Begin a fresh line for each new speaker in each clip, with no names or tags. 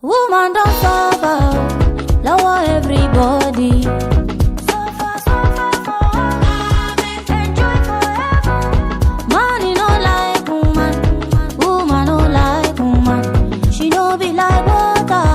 Woman don't suffer, lower everybody. Suffer, suffer for enjoy forever. Money no like woman, woman no like woman. She no be like water.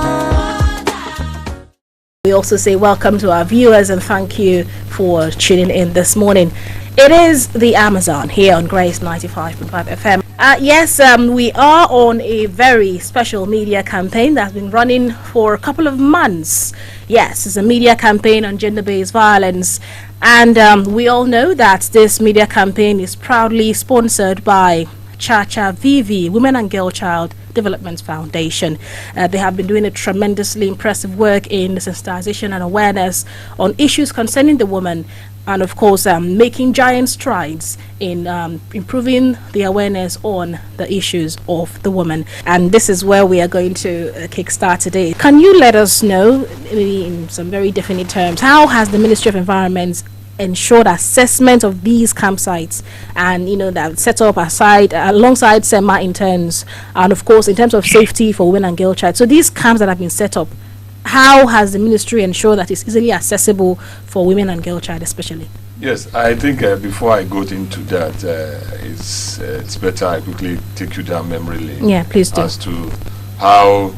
We also say welcome to our viewers and thank you for tuning in this morning. It is the Amazon here on Grace 95.5 FM. Yes, we are on a very special media campaign that's been running for a couple of months. Yes, it's a media campaign on gender-based violence. And we all know that this media campaign is proudly sponsored by Cha-Cha VV, Women and Girl Child Development Foundation. They have been doing a tremendously impressive work in the sensitization and awareness on issues concerning the woman, and of course making giant strides in improving the awareness on the issues of the woman. And this is where we are going to kickstart today. Can you let us know, in some very definite terms, how has the Ministry of Environment ensured assessment of these campsites, and that set up alongside SEMA interns, and of course in terms of safety for women and girl child? So these camps that have been set up, how has the ministry ensured that it's easily accessible for women and girl child especially?
Yes, I think before I go into that, it's better I quickly take you down memory lane.
Yeah, please do.
As to how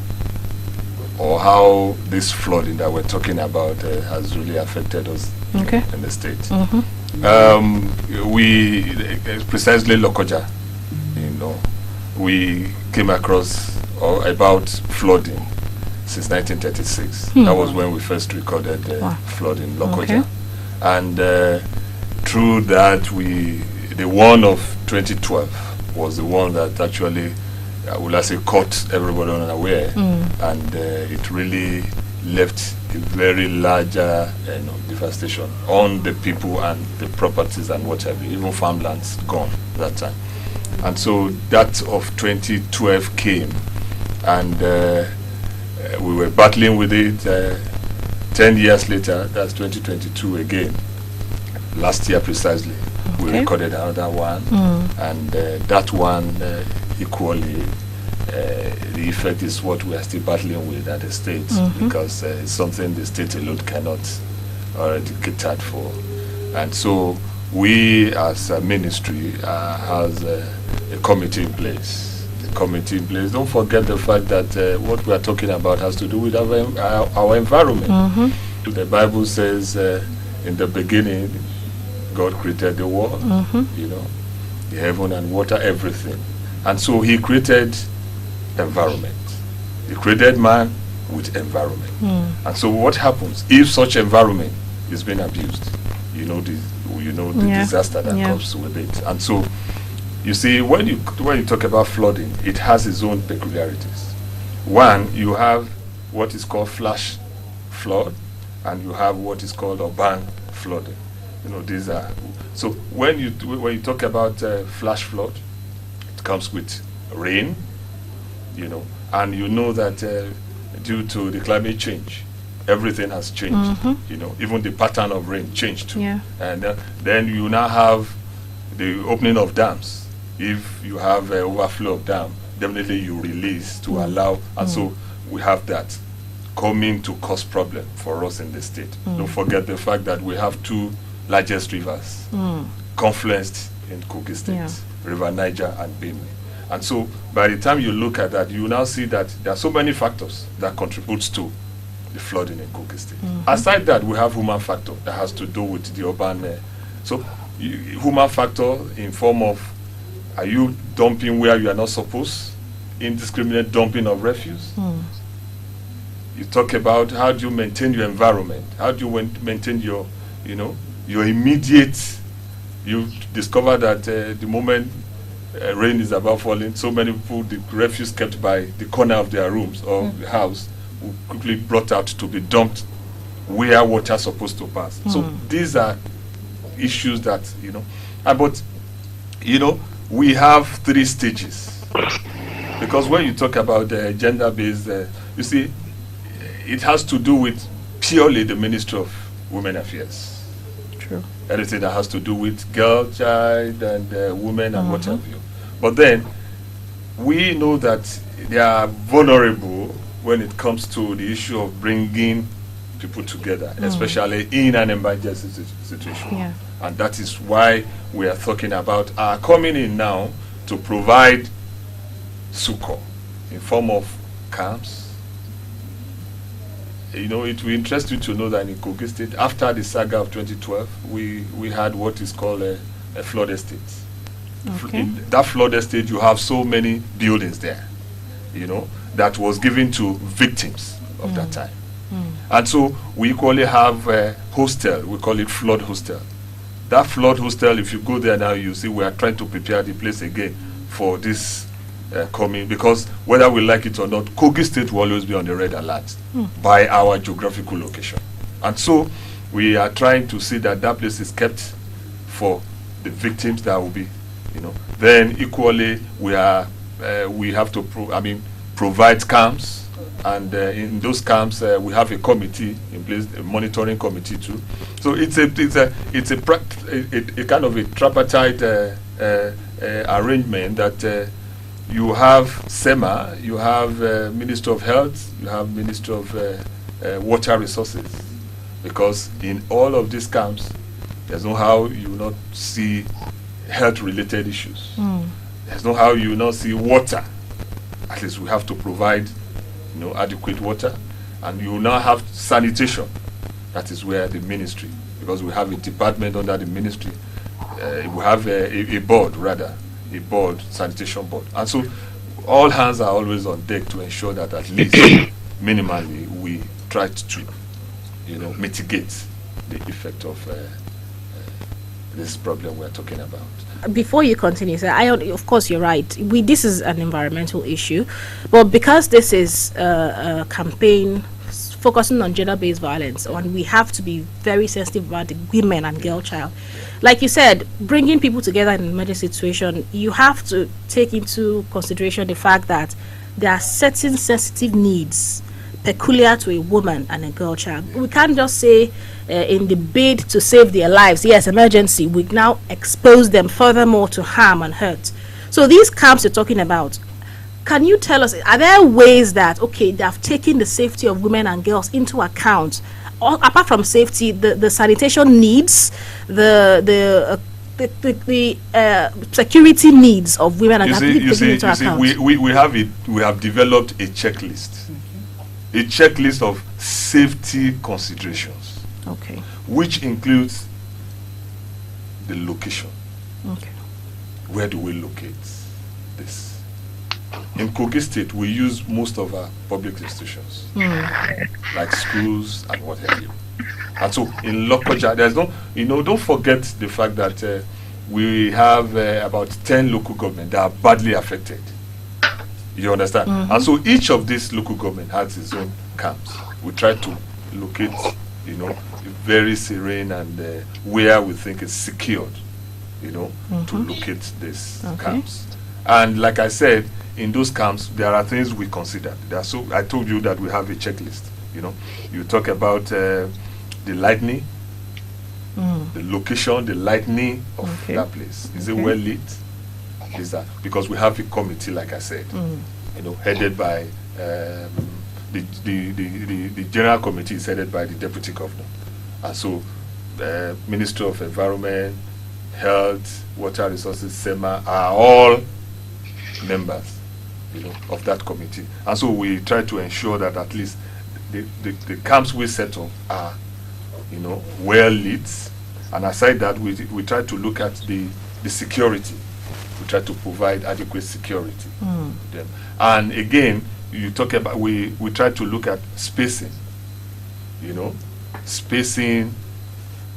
this flooding that we're talking about has really affected us in the state. We precisely Lokoja, we came across about flooding since 1936. That was when we first recorded flood in Lokoja. And through that, the one of 2012 was the one that actually, caught everybody unaware, and it really left a very large devastation on the people and the properties and whatever, even farmlands gone that time. And so that of 2012 came, and we were battling with it. 10 years later, that's 2022 again, last year precisely, we recorded another one, and that one equally, the effect is what we are still battling with at the state, because it's something the state alone cannot already cater for. And so we as a ministry has a committee in place. Don't forget the fact that what we are talking about has to do with our environment. The Bible says in the beginning God created the world, the heaven and water, everything. And so he created environment. He created man with environment. And so what happens if such environment is being abused? The disaster that comes with it. And so you see, when you talk about flooding, it has its own peculiarities. One, you have what is called flash flood, and you have what is called urban flooding. These are, so when you talk about flash flood, it comes with rain, and that due to the climate change, everything has changed. Even the pattern of rain changed too. And then you now have the opening of dams. If you have an overflow of dam, definitely you release to allow, and so we have that coming to cause problem for us in the state. Don't forget the fact that we have two largest rivers confluenced in Kogi State, River Niger and Benue. And so by the time you look at that, you now see that there are so many factors that contributes to the flooding in Kogi State. Aside that, we have human factor that has to do with the urban. Human factor in form of, are you dumping where you are not supposed? Indiscriminate dumping of refuse. You talk about how do you maintain your environment? How do you maintain your immediate? You discover that the moment rain is about falling, so many people, the refuse kept by the corner of their rooms or the house, will quickly brought out to be dumped where water is supposed to pass. So these are issues that, but we have 3 stages, because when you talk about gender-based, you see, it has to do with purely the Ministry of Women Affairs.
True.
Anything that has to do with girl, child, and women and what have you. But then we know that they are vulnerable when it comes to the issue of bringing people together, especially in an emergency situation.
Yeah.
And that is why we are talking about our coming in now to provide succor in form of camps. You know, it will interest you to know that in Kogi State, after the saga of 2012, we had what is called a flood estate.
Okay.
In that flood estate, you have so many buildings there, you know, that was given to victims of that time. And so we equally have a hostel, we call it flood hostel. That flood hostel, if you go there now, you see we are trying to prepare the place again for this coming, because whether we like it or not, Kogi State will always be on the red alert by our geographical location. And so we are trying to see that that place is kept for the victims that will be, you know. Then equally we have to provide camps, and in those camps we have a committee in place, a monitoring committee too. So it's a kind of a tripartite arrangement that you have SEMA, you have Minister of Health, you have Minister of Water Resources, because in all of these camps, there's no how you will not see health-related issues. There's no how you will not see water. At least we have to provide, you know, adequate water, and you will now have sanitation. That is where the ministry, because we have a department under the ministry, we have a board rather. A board, sanitation board, and so all hands are always on deck to ensure that at least minimally we try to, you know, mitigate the effect of this problem we're talking about.
Before you continue, sir, of course you're right. This is an environmental issue, but because this is a campaign focusing on gender-based violence, and we have to be very sensitive about the women and girl child. Like you said, bringing people together in an emergency situation, you have to take into consideration the fact that there are certain sensitive needs peculiar to a woman and a girl child. We can't just say in the bid to save their lives, yes, emergency, we now expose them furthermore to harm and hurt. So these camps you're talking about, can you tell us, are there ways that, okay, they have taken the safety of women and girls into account, or apart from safety, the sanitation needs, the security needs of women and girls taken into account?
We have developed a checklist, a checklist of safety considerations,
okay,
which includes the location.
Okay.
Where do we locate this? In Kogi State, we use most of our public institutions, like schools and what have you. And so in Lokoja, there's no, you know, don't forget the fact that we have about 10 local governments that are badly affected. You understand? And so each of these local government has its own camps. We try to locate, you know, very serene and where we think is secured, you know, to locate these camps. And like I said, in those camps, there are things we consider. So I told you that we have a checklist. You know, you talk about the lighting, the location, the lighting of that place. Is it well lit? Is that because we have a committee, like I said, you know, headed by the general committee is headed by the deputy governor, and so Minister of Environment, Health, Water Resources, SEMA are all members, you know, of that committee. And so we try to ensure that at least the camps we set up are, you know, well lit. And aside that, we try to look at the security. We try to provide adequate security to them. And again, you talk about, we try to look at spacing, you know, spacing,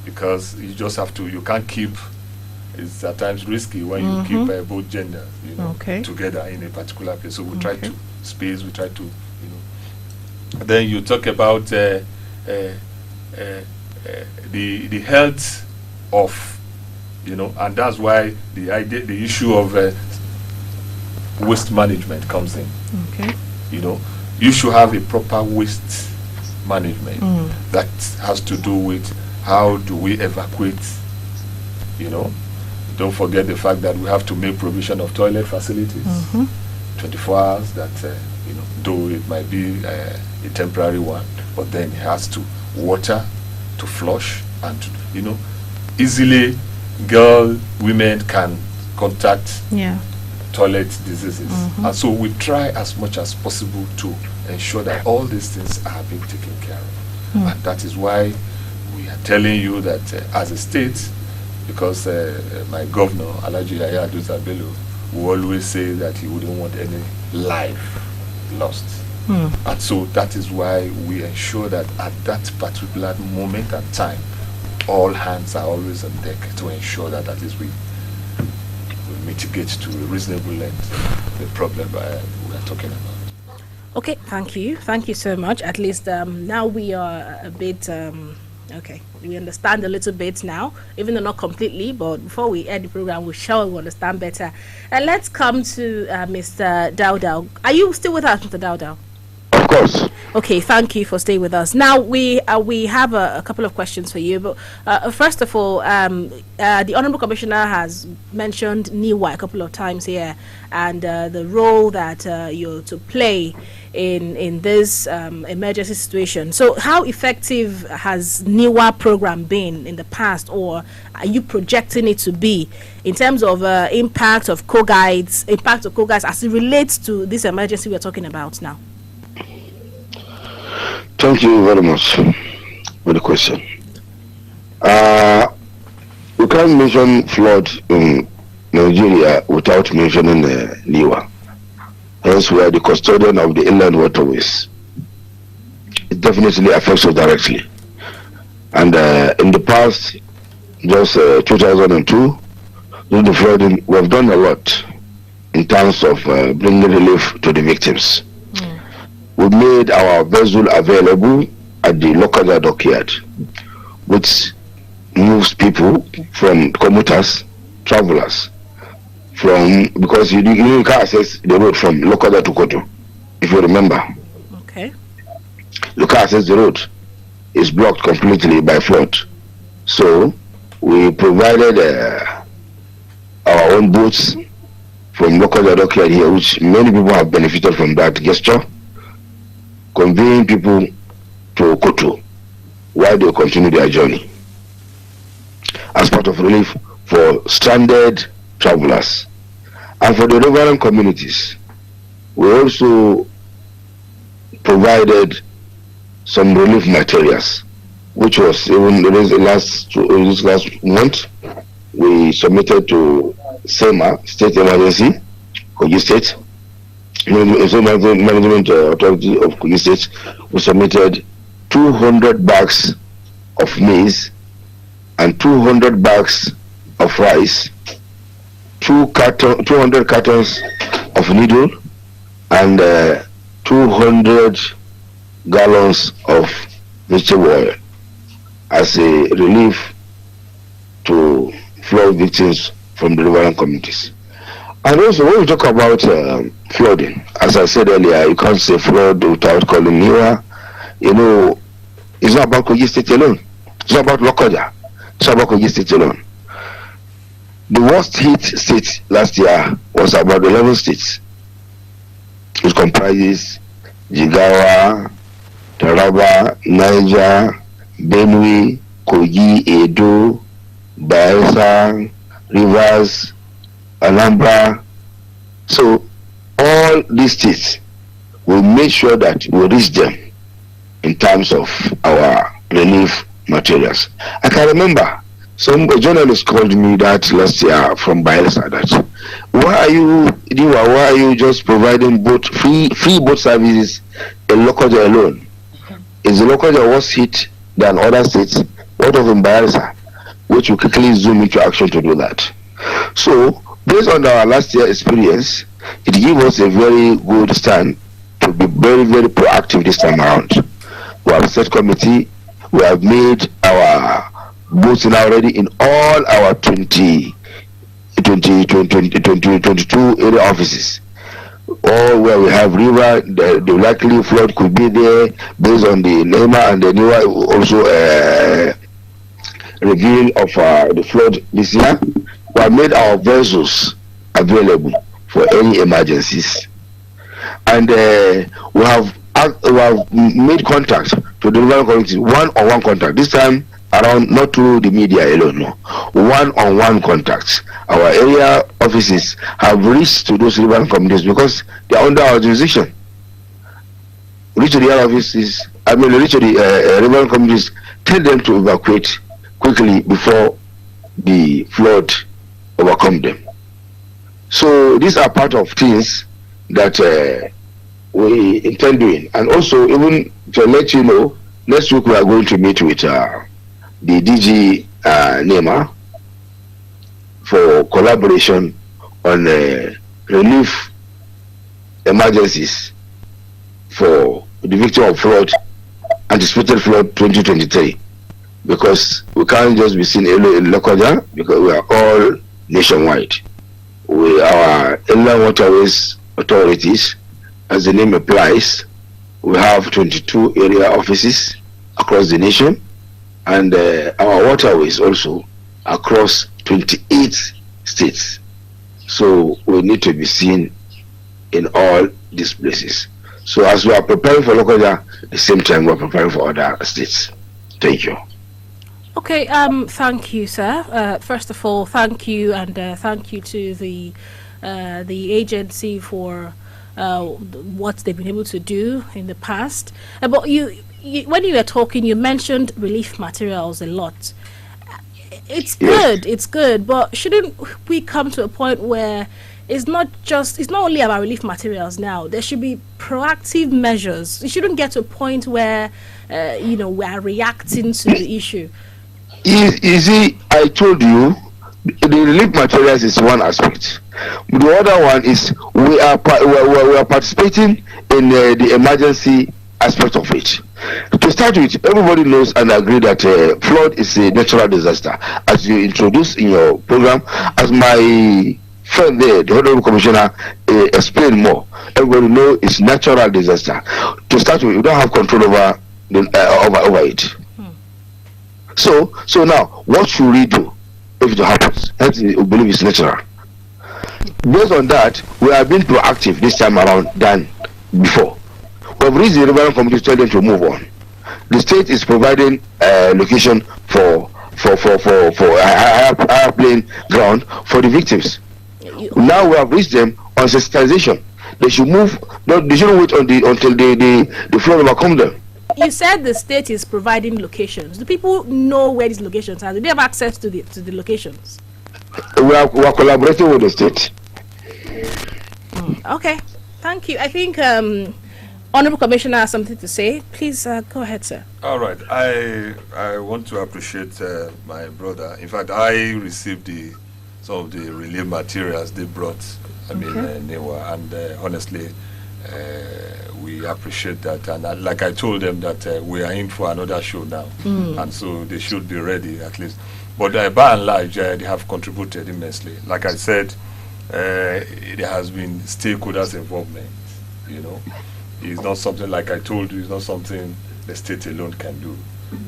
because you just have to, you can't keep, it's at times risky when you keep both genders, you know, together in a particular place. So we try to space, we try to, you know. Then you talk about the health of, you know, and that's why the issue of waste management comes in. You know, you should have a proper waste management that has to do with how do we evacuate, you know. Don't forget the fact that we have to make provision of toilet facilities. 24 hours that, though it might be a temporary one, but then it has to water, to flush, and to, easily women can contact toilet diseases. And so we try as much as possible to ensure that all these things are being taken care of. And that is why we are telling you that as a state, because my governor, Alhaji Yahya Bello, will always say that he wouldn't want any life lost. And so that is why we ensure that at that particular moment and time, all hands are always on deck to ensure that at least we mitigate to a reasonable length the problem we are talking about.
Okay, thank you so much. At least now we are a bit okay, we understand a little bit now, even though not completely, but before we end the program we shall understand better. Let's come to Mr. Dowdow. Are you still with us, Mr. Dowdow?
Of course.
Okay, thank you for staying with us. Now we have a couple of questions for you, but first of all, the Honourable Commissioner has mentioned NIWA a couple of times here, and the role that you're to play in this emergency situation. So, how effective has NIWA program been in the past, or are you projecting it to be in terms of impact of co-guides as it relates to this emergency we're talking about now?
Thank you very much for the question. We can't mention flood in Nigeria without mentioning NIWA. Hence, we are the custodian of the inland waterways. It definitely affects us directly. And in the past, just 2002, during the flooding, we have done a lot in terms of bringing relief to the victims. We made our vessel available at the local dockyard, which moves people from commuters, travelers, because you can't access the road from Lokoja to Koto, if you remember.
Okay.
You can't access the road. It's blocked completely by flood. So we provided our own boats from Lokoja dockyard here, which many people have benefited from that gesture, conveying people to Koto while they continue their journey as part of relief for stranded travelers. And for the riverine communities, we also provided some relief materials, which was even this last month we submitted to SEMA, State Emergency, Kogi State, Management Authority of Kogi State. We submitted 200 bags of maize and 200 bags of rice, 200 cartons of needle, and 200 gallons of vegetable oil as a relief to flood victims from the riverine communities. And also, when we talk about flooding, as I said earlier, you can't say flood without calling NIWA. It's not about Kogi State alone. It's not about Lokoja. It's not about Kogi State alone. The worst hit state last year was about 11 states. It comprises Jigawa, Taraba, Niger, Benue, Kogi, Edo, Bayelsa, Rivers, Anambra. So all these states, will make sure that we reach them in terms of our relief materials. I can remember some journalist called me that last year from Bayelsa that why are you just providing free boat services in Lokoja alone? Is the Lokoja worse hit than other states? What of in Bayelsa? Which will quickly zoom into action to do that. So based on our last year experience, it gives us a very good stand to be very, very proactive this time around. We have set committee, we have made our boats now ready in all our 22 area offices. Or where we have river, the likely flood could be there based on the NEMA and the NIWA also reveal of the flood this year. We have made our vessels available for any emergencies and we have made contact to the rural community, one-on-one contact. This time around, not through the media alone, no, one-on-one contacts. Our area offices have reached to those rural communities because they are under our jurisdiction. Reach to the area offices, reach to the rural communities, tell them to evacuate quickly before the flood overcome them. So these are part of things that we intend doing. And also, even to let you know, next week we are going to meet with the DG NEMA for collaboration on relief emergencies for the victim of flood, anticipated flood 2023. Because we can't just be seen in Lokoja, because we are all nationwide. Our inland waterways authorities, as the name applies, we have 22 area offices across the nation, and our waterways also across 28 states. So we need to be seen in all these places. So as we are preparing for Lokoja, at the same time we are preparing for other states. Thank you.
Okay, thank you, sir. First of all, thank you, and thank you to the agency for what they've been able to do in the past. But you, when you were talking, you mentioned relief materials a lot. It's good, it's good, but shouldn't we come to a point where it's not only about relief materials now? There should be proactive measures. It shouldn't get to a point where we are reacting to the issue.
You see, I told you, the relief materials is one aspect. The other one is we are participating in the emergency aspect of it. To start with, everybody knows and agree that flood is a natural disaster. As you introduced in your program, as my friend there, the Honorable Commissioner, explained more, everybody knows it's natural disaster. To start with, you don't have control over it. So now, what should we do if it happens? We believe it's natural. Based on that, we have been proactive this time around than before. We have reached the relevant committee to tell them to move on. The state is providing location for higher playing ground for the victims. Now we have reached them on sensitization. They should move. They shouldn't wait until the flood overcome them.
You said the state is providing locations. Do people know where these locations are? Do they have access to the locations?
We are collaborating with the state.
Okay, thank you. I think Honorable Commissioner has something to say. Please go ahead, sir. All
right. I want to appreciate my brother. In fact, I received some of the relief materials they brought. Newa, and honestly, we appreciate that. And like I told them that we are in for another show now, and so they should be ready at least. But by and large, they have contributed immensely. Like I said, there has been stakeholders' involvement. It's not something, like I told you, it's not something the state alone can do,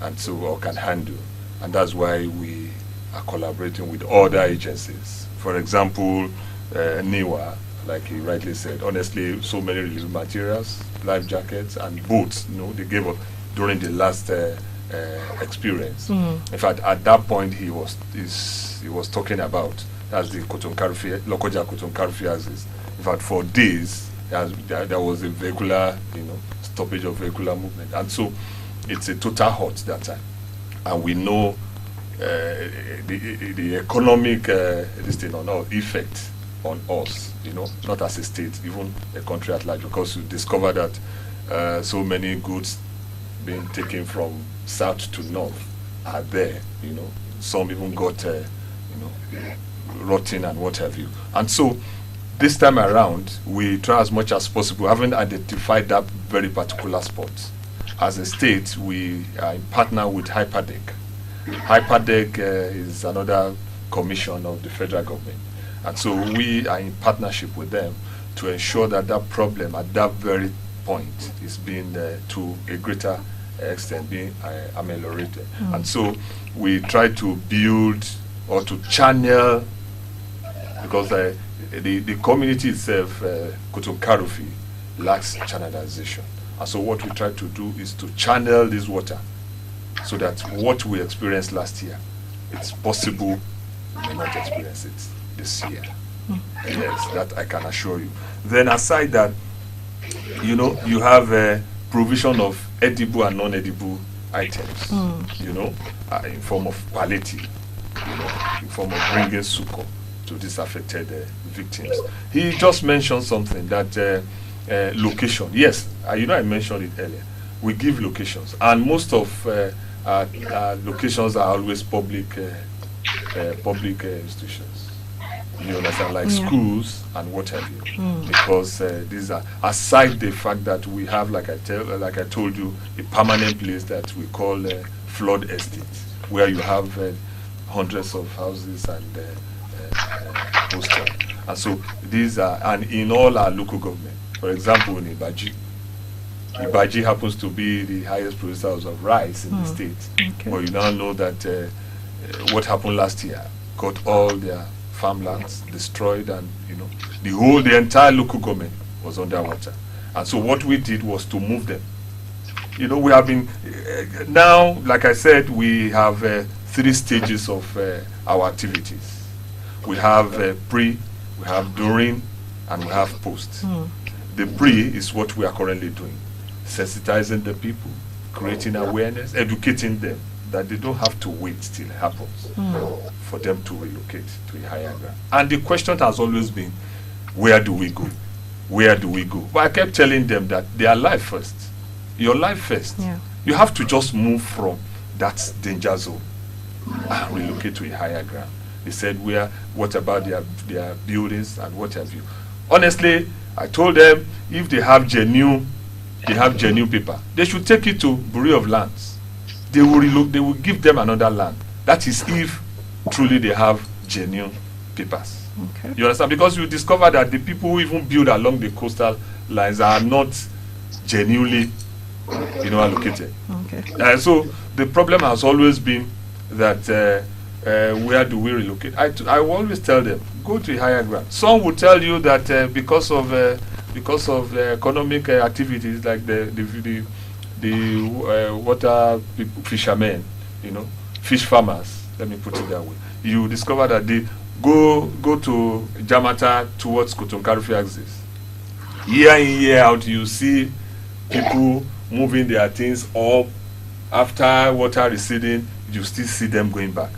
and so or can handle. And that's why we are collaborating with other agencies. For example, NIWA, like he rightly said, honestly, so many relief materials, life jackets, and boats. They gave us during the last experience. In fact, at that point, he was talking about that's the Lokoja Kotonkarfi axis. In fact, for days there was a vehicular, stoppage of vehicular movement, and so it's a total halt that time. And we know the economic effect on us, not as a state, even a country at large, because we discovered that so many goods being taken from south to north are there. Some even got rotten and what have you. And so this time around, we try as much as possible, having identified that very particular spot. As a state, we are in partner with Hyperdeck. Hyperdeck is another commission of the federal government. And so we are in partnership with them to ensure that that problem at that very point is being, to a greater extent, being ameliorated. And so we try to build or to channel, because the community itself, Kotonkarufi, lacks channelization. And so what we try to do is to channel this water so that what we experienced last year, it's possible we may not experience it this year. Yes, that I can assure you. Then aside that, you know, you have a provision of edible and non-edible items, you know, in form of palliative, you know, in form of bringing succor to these affected victims. He just mentioned something that location. Yes, you know, I mentioned it earlier. We give locations, and most of our locations are always public institutions. You understand, like schools and what have you, because these are, aside the fact that we have, like I told you, a permanent place that we call flood estate, where you have hundreds of houses and hostels, and so these are, and in all our local government, for example, in Ibaji happens to be the highest producer of rice in the state, but you now know that what happened last year got all their farmlands destroyed, and you know, the entire local government was underwater. And so what we did was to move them. You know, we have been now, like I said, we have 3 stages of our activities. We have pre, we have during, and we have post. The pre is what we are currently doing, sensitizing the people, creating awareness, educating them that they don't have to wait till it happens for them to relocate to a higher ground. And the question has always been, where do we go? Where do we go? But I kept telling them that their life first, your life first. Yeah. You have to just move from that danger zone and relocate to a higher ground. They said, what about their buildings and what have you? Honestly, I told them, if they have genuine paper, they should take it to Bureau of Lands. They will give them another land. That is if truly they have genuine papers. Okay. You understand? Because you discover that the people who even build along the coastal lines are not genuinely, you know, allocated. Okay. So the problem has always been that where do we relocate? I will always tell them, go to a higher ground. Some will tell you that because of economic activities like the water people, fishermen, you know, fish farmers, let me put it that way. You discover that they go to Jamata towards Kotonkarufi axis. Year in, year out, you see people moving their things up. After water receding, you still see them going back.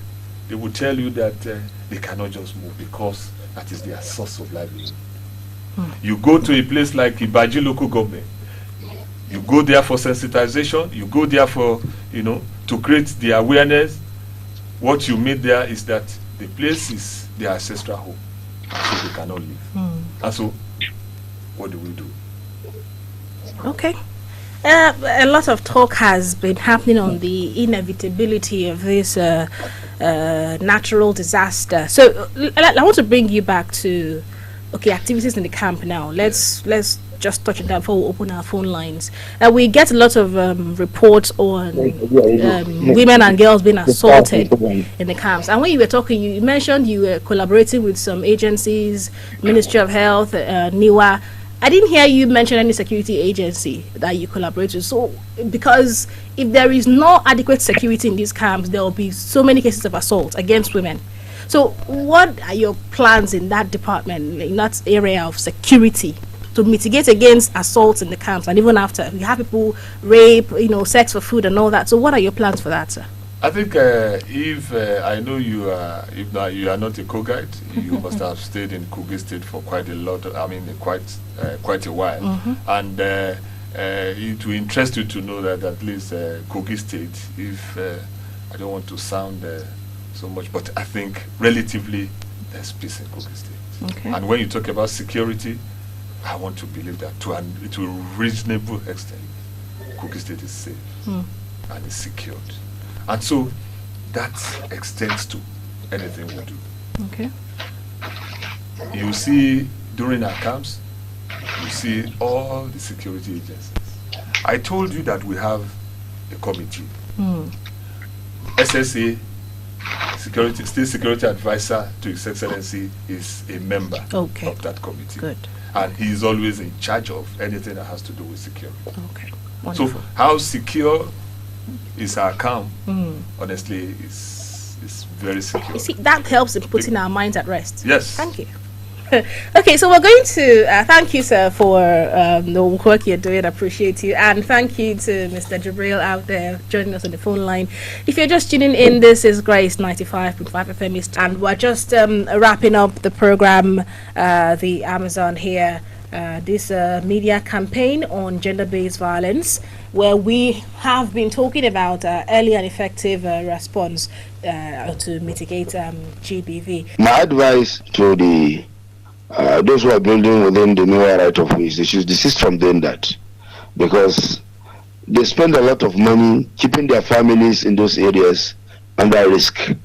They will tell you that they cannot just move because that is their source of livelihood. You go to a place like Ibaji local government, you go there for sensitization, you go there for, you know, to create the awareness. What you meet there is that the place is their ancestral home, so they cannot leave. And so, what do we do?
Okay. A lot of talk has been happening on the inevitability of this natural disaster. So, I want to bring you back to activities in the camp now. Let's just touch on that before we open our phone lines. We get a lot of reports on women and girls being assaulted in the camps. And when you were talking, you mentioned you were collaborating with some agencies, Ministry of Health, NIWA. I didn't hear you mention any security agency that you collaborate with. So, because if there is no adequate security in these camps, there will be so many cases of assault against women. So, what are your plans in that department, in that area of security, to mitigate against assaults in the camps, and even after we have people rape, you know, sex for food and all that? So, what are your plans for that, sir?
I think if I know you are, if not, you are not a co-guide, you must have stayed in Kogi State for quite a lot. Quite a while, and it will interest you to know that at least Kogi State, if I don't want to sound so much, but I think relatively there's peace in Kogi State. Okay. And when you talk about security, I want to believe that to a reasonable extent, Kogi State is safe and is secured. And so that extends to anything we do.
Okay.
You see, during our camps, you see all the security agencies. I told you that we have a committee. SSA, State Security Advisor to His Excellency, is a member of that committee.
Good.
and he's always in charge of anything that has to do with security.
Okay. Wonderful.
So how secure is our camp? Honestly, is very secure.
You see, that helps in putting our minds at rest.
Yes.
Thank you. Okay, so we're going to thank you, sir, for the work you're doing. Appreciate you, and thank you to Mr. Jibril out there joining us on the phone line. If you're just tuning in, this is Grace 95.5 FM, and we're just wrapping up the program, the Amazon here. This media campaign on gender-based violence, where we have been talking about early and effective response to mitigate GBV.
My advice to the those who are building within the new right of ways, they should desist from doing that, because they spend a lot of money keeping their families in those areas under risk.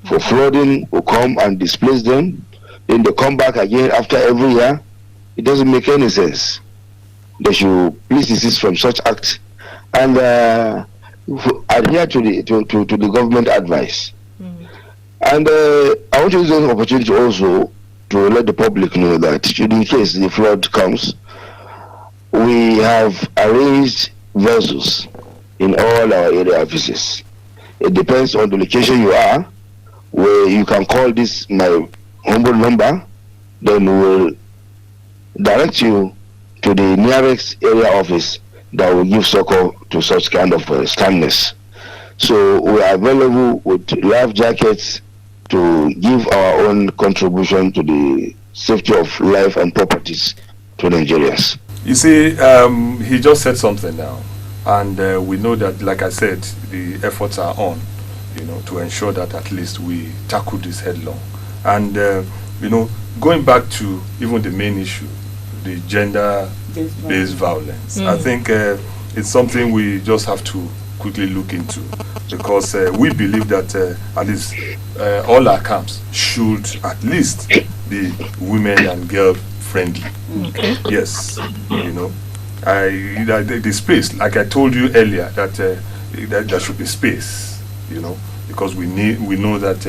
For flooding will come and displace them, then they come back again after every year. It doesn't make any sense. They should please desist from such acts and adhere to the government advice. And I want to use this opportunity also to let the public know that in case the flood comes, we have arranged vessels in all our area offices. It depends on the location you are, where you can call this my humble number, then we will direct you to the nearest area office that will give succor to such kind of strandness. So we are available with life jackets to give our own contribution to the safety of life and properties to Nigerians.
You see, he just said something now, and we know that, like I said, the efforts are on, to ensure that at least we tackle this headlong. And going back to even the main issue, the gender-based violence, I think it's something we just have to quickly look into, because we believe that at least all our camps should at least be women and girl friendly.
Okay.
Yes, the space, like I told you earlier, that there should be space, because we know that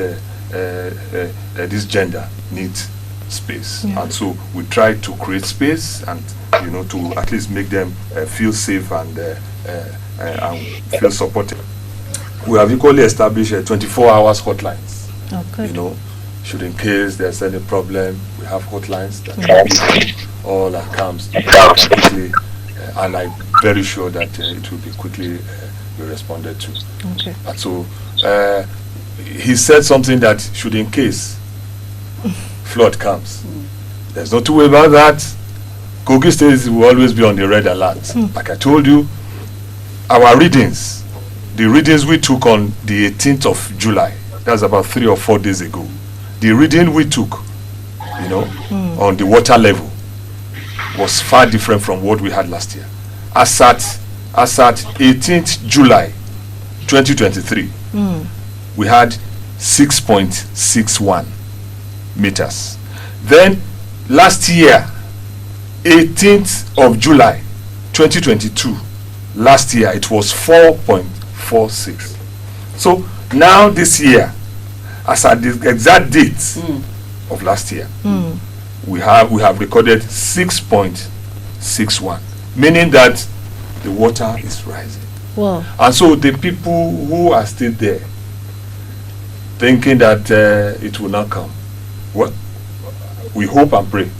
this gender needs space, and so we try to create space and to at least make them feel safe and feel supported. We have equally established 24 hours hotlines.
Oh, good.
Should in case there's any problem, we have hotlines that can be all our camps quickly, and I'm very sure that it will be quickly be responded to.
Okay.
And so he said something that should in case flood comes, there's no two way about that. Kogi State will always be on the red alert. Like I told you, our readings, the readings we took on the 18th of July, that's about 3 or 4 days ago, the reading we took, on the water level was far different from what we had last year. As at 18th July 2023, we had 6.61 meters. Then last year, 18th of July 2022, last year it was 4.46. So now this year, as at the exact date of last year, we have recorded 6.61, meaning that the water is rising.
Wow.
And so the people who are still there thinking that it will not come, well, we hope and pray,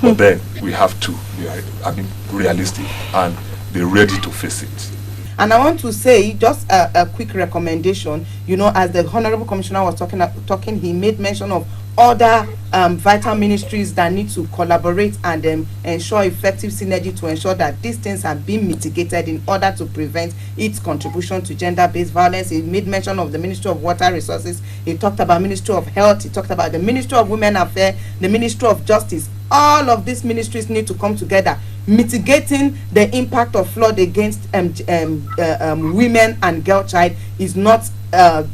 but then we have to be realistic and be ready to face it.
And I want to say just a quick recommendation. As the Honorable Commissioner was talking, he made mention of other vital ministries that need to collaborate and ensure effective synergy to ensure that these things are being mitigated in order to prevent its contribution to gender-based violence. He made mention of the Ministry of Water Resources. He talked about Ministry of Health. He talked about the Ministry of Women Affairs, the Ministry of Justice. All of these ministries need to come together. Mitigating the impact of flood against women and girl child is not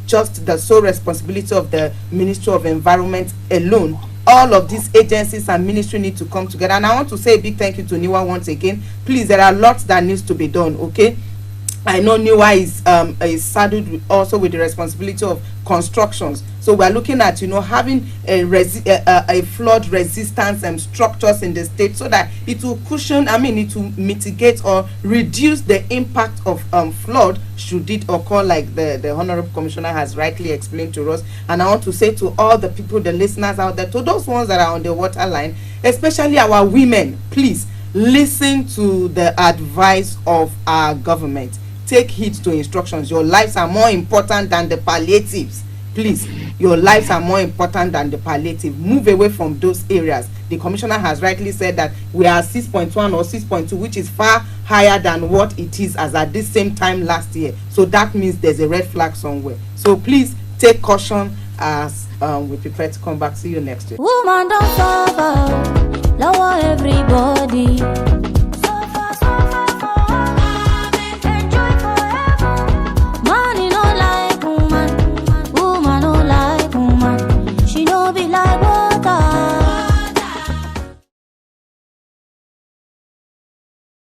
just the sole responsibility of the Ministry of Environment alone. All of these agencies and ministry need to come together. And I want to say a big thank you to Niwa once again. Please, there are lots that needs to be done, okay? I know NEWA is saddled with the responsibility of constructions. So we are looking at, having a flood resistance structures in the state, so that it will it will mitigate or reduce the impact of flood should it occur, like the Honorable Commissioner has rightly explained to us. And I want to say to all the people, the listeners out there, to those ones that are on the waterline, especially our women, please listen to the advice of our government. Take heed to instructions. Your lives are more important than the palliatives. Please, your lives are more important than the palliative. Move away from those areas. The commissioner has rightly said that we are 6.1 or 6.2, which is far higher than what it is as at this same time last year. So that means there's a red flag somewhere. So please take caution as we prepare to come back. See you next week.
Woman don't suffer, lower everybody.